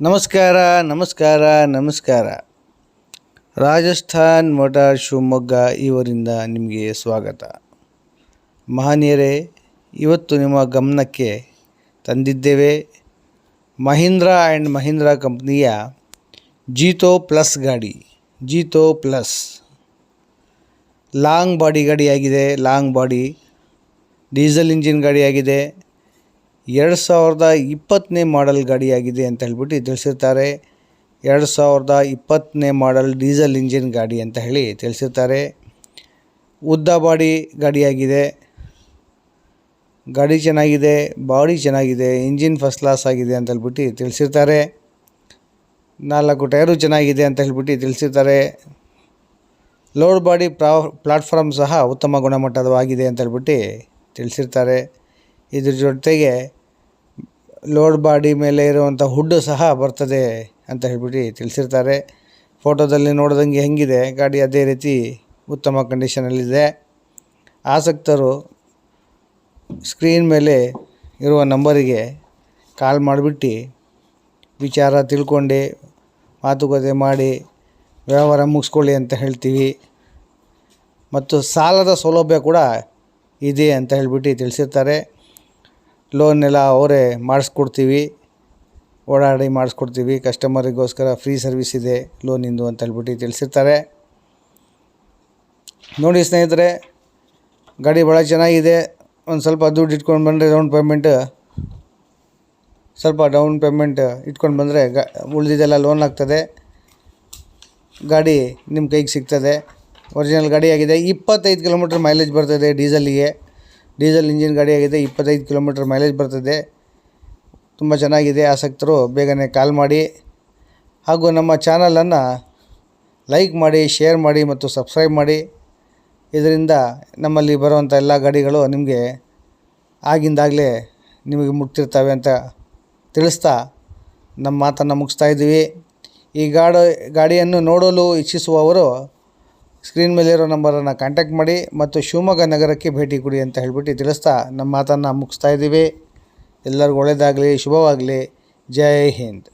ನಮಸ್ಕಾರ ನಮಸ್ಕಾರ ನಮಸ್ಕಾರ. ರಾಜಸ್ಥಾನ್ ಮೋಟಾರ್ ಶಿವಮೊಗ್ಗ ಇವರಿಂದ ನಿಮಗೆ ಸ್ವಾಗತ. ಮಹನೀಯರೇ, ಇವತ್ತು ನಿಮ್ಮ ಗಮನಕ್ಕೆ ತಂದಿದ್ದೇವೆ ಮಹೀಂದ್ರಾ ಆ್ಯಂಡ್ ಮಹೀಂದ್ರಾ ಕಂಪ್ನಿಯ ಜೀತೋ ಪ್ಲಸ್ ಗಾಡಿ. ಜೀತೋ ಪ್ಲಸ್ ಲಾಂಗ್ ಬಾಡಿ ಗಾಡಿಯಾಗಿದೆ. ಲಾಂಗ್ ಬಾಡಿ ಡೀಸೆಲ್ ಇಂಜಿನ್ ಗಾಡಿಯಾಗಿದೆ. 2020ನೇ ಮಾಡೆಲ್ ಗಾಡಿಯಾಗಿದೆ ಅಂತ ಹೇಳ್ಬಿಟ್ಟು ತಿಳಿಸಿರ್ತಾರೆ. 2020ನೇ ಮಾಡೆಲ್ ಡೀಸೆಲ್ ಇಂಜಿನ್ ಗಾಡಿ ಅಂತ ಹೇಳಿ ತಿಳಿಸಿರ್ತಾರೆ. ಉದ್ದ ಬಾಡಿ ಗಾಡಿಯಾಗಿದೆ. ಗಾಡಿ ಚೆನ್ನಾಗಿದೆ, ಬಾಡಿ ಚೆನ್ನಾಗಿದೆ, ಇಂಜಿನ್ ಫಸ್ಟ್ ಕ್ಲಾಸ್ ಆಗಿದೆ ಅಂತ ಹೇಳ್ಬಿಟ್ಟು ತಿಳಿಸಿರ್ತಾರೆ. 4 ಟೈರು ಚೆನ್ನಾಗಿದೆ ಅಂತ ಹೇಳ್ಬಿಟ್ಟು ತಿಳಿಸಿರ್ತಾರೆ. ಲೋಡ್ ಬಾಡಿ ಪ್ಲಾಟ್ಫಾರ್ಮ್ ಸಹ ಉತ್ತಮ ಗುಣಮಟ್ಟದವಾಗಿದೆ ಅಂತ ಹೇಳ್ಬಿಟ್ಟು ತಿಳಿಸಿರ್ತಾರೆ. ಇದ್ರ ಜೊತೆಗೆ ಲೋಡ್ ಬಾಡಿ ಮೇಲೆ ಇರುವಂಥ ಹುಡ್ಡು ಸಹ ಬರ್ತದೆ ಅಂತ ಹೇಳ್ಬಿಟ್ಟು ತಿಳಿಸಿರ್ತಾರೆ. ಫೋಟೋದಲ್ಲಿ ನೋಡಿದಂಗೆ ಹೆಂಗಿದೆ ಗಾಡಿ ಅದೇ ರೀತಿ ಉತ್ತಮ ಕಂಡೀಷನಲ್ಲಿದೆ. ಆಸಕ್ತರು ಸ್ಕ್ರೀನ್ ಮೇಲೆ ಇರುವ ನಂಬರಿಗೆ ಕಾಲ್ ಮಾಡಿಬಿಟ್ಟು ವಿಚಾರ ತಿಳ್ಕೊಂಡು ಮಾತುಕತೆ ಮಾಡಿ ವ್ಯವಹಾರ ಮುಗಿಸ್ಕೊಳ್ಳಿ ಅಂತ ಹೇಳ್ತೀವಿ. ಮತ್ತು ಸಾಲದ ಸೌಲಭ್ಯ ಕೂಡ ಇದೆ ಅಂತ ಹೇಳ್ಬಿಟ್ಟು ತಿಳಿಸಿರ್ತಾರೆ. ಲೋನ್ ಎಲ್ಲ ಅವರೇ ಮಾಡಿಸ್ಕೊಡ್ತೀವಿ, ಓಡಾಡಿ ಮಾಡಿಸ್ಕೊಡ್ತೀವಿ. ಕಸ್ಟಮರಿಗೋಸ್ಕರ ಫ್ರೀ ಸರ್ವಿಸ್ ಇದೆ ಲೋನಿಂದು ಅಂತ ಹೇಳ್ಬಿಟ್ಟು ತಿಳಿಸಿರ್ತಾರೆ. ನೋಡಿ ಸ್ನೇಹಿತರೆ, ಗಾಡಿ ಭಾಳ ಚೆನ್ನಾಗಿದೆ. ಒಂದು ಸ್ವಲ್ಪ ದುಡ್ಡು ಇಟ್ಕೊಂಡು ಬಂದರೆ ಡೌನ್ ಪೇಮೆಂಟ್ ಇಟ್ಕೊಂಡು ಬಂದರೆ ಉಳಿದಿದ್ದೆಲ್ಲ ಲೋನ್ ಆಗ್ತದೆ. ಗಾಡಿ ನಿಮ್ಮ ಕೈಗೆ ಸಿಗ್ತದೆ. ಒರಿಜಿನಲ್ ಗಾಡಿಯಾಗಿದೆ. 25 ಕಿಲೋಮೀಟ್ರ್ ಮೈಲೇಜ್ ಬರ್ತದೆ. ಡೀಸೆಲ್ ಇಂಜಿನ್ ಗಾಡಿಯಾಗಿದೆ. 25 ಕಿಲೋಮೀಟ್ರ್ ಮೈಲೇಜ್ ಬರ್ತದೆ. ತುಂಬ ಚೆನ್ನಾಗಿದೆ. ಆಸಕ್ತರು ಬೇಗನೆ ಕಾಲ್ ಮಾಡಿ ಹಾಗೂ ನಮ್ಮ ಚಾನಲನ್ನು ಲೈಕ್ ಮಾಡಿ, ಶೇರ್ ಮಾಡಿ ಮತ್ತು ಸಬ್ಸ್ಕ್ರೈಬ್ ಮಾಡಿ. ಇದರಿಂದ ನಮ್ಮಲ್ಲಿ ಬರುವಂಥ ಎಲ್ಲ ಗಾಡಿಗಳು ನಿಮಗೆ ಆಗಿಂದಾಗಲೇ ನಿಮಗೆ ಮುಟ್ತಿರ್ತವೆ ಅಂತ ತಿಳಿಸ್ತಾ ನಮ್ಮ ಮಾತನ್ನು ಮುಗಿಸ್ತಾ ಇದ್ದೀವಿ. ಈ ಗಾಡಿಯನ್ನು ನೋಡಲು ಇಚ್ಛಿಸುವವರು ಸ್ಕ್ರೀನ್ ಮೇಲಿರೋ ನಂಬರನ್ನು ಕಾಂಟ್ಯಾಕ್ಟ್ ಮಾಡಿ ಮತ್ತು ಶಿವಮೊಗ್ಗ ನಗರಕ್ಕೆ ಭೇಟಿ ಕೊಡಿ ಅಂತ ಹೇಳ್ಬಿಟ್ಟು ತಿಳಿಸ್ತಾ ನಮ್ಮ ಮಾತನ್ನು ಮುಗಿಸ್ತಾ ಇದ್ದೀವಿ. ಎಲ್ಲರಿಗೂ ಒಳ್ಳೆಯದಾಗಲಿ, ಶುಭವಾಗಲಿ. ಜೈ ಹಿಂದ್.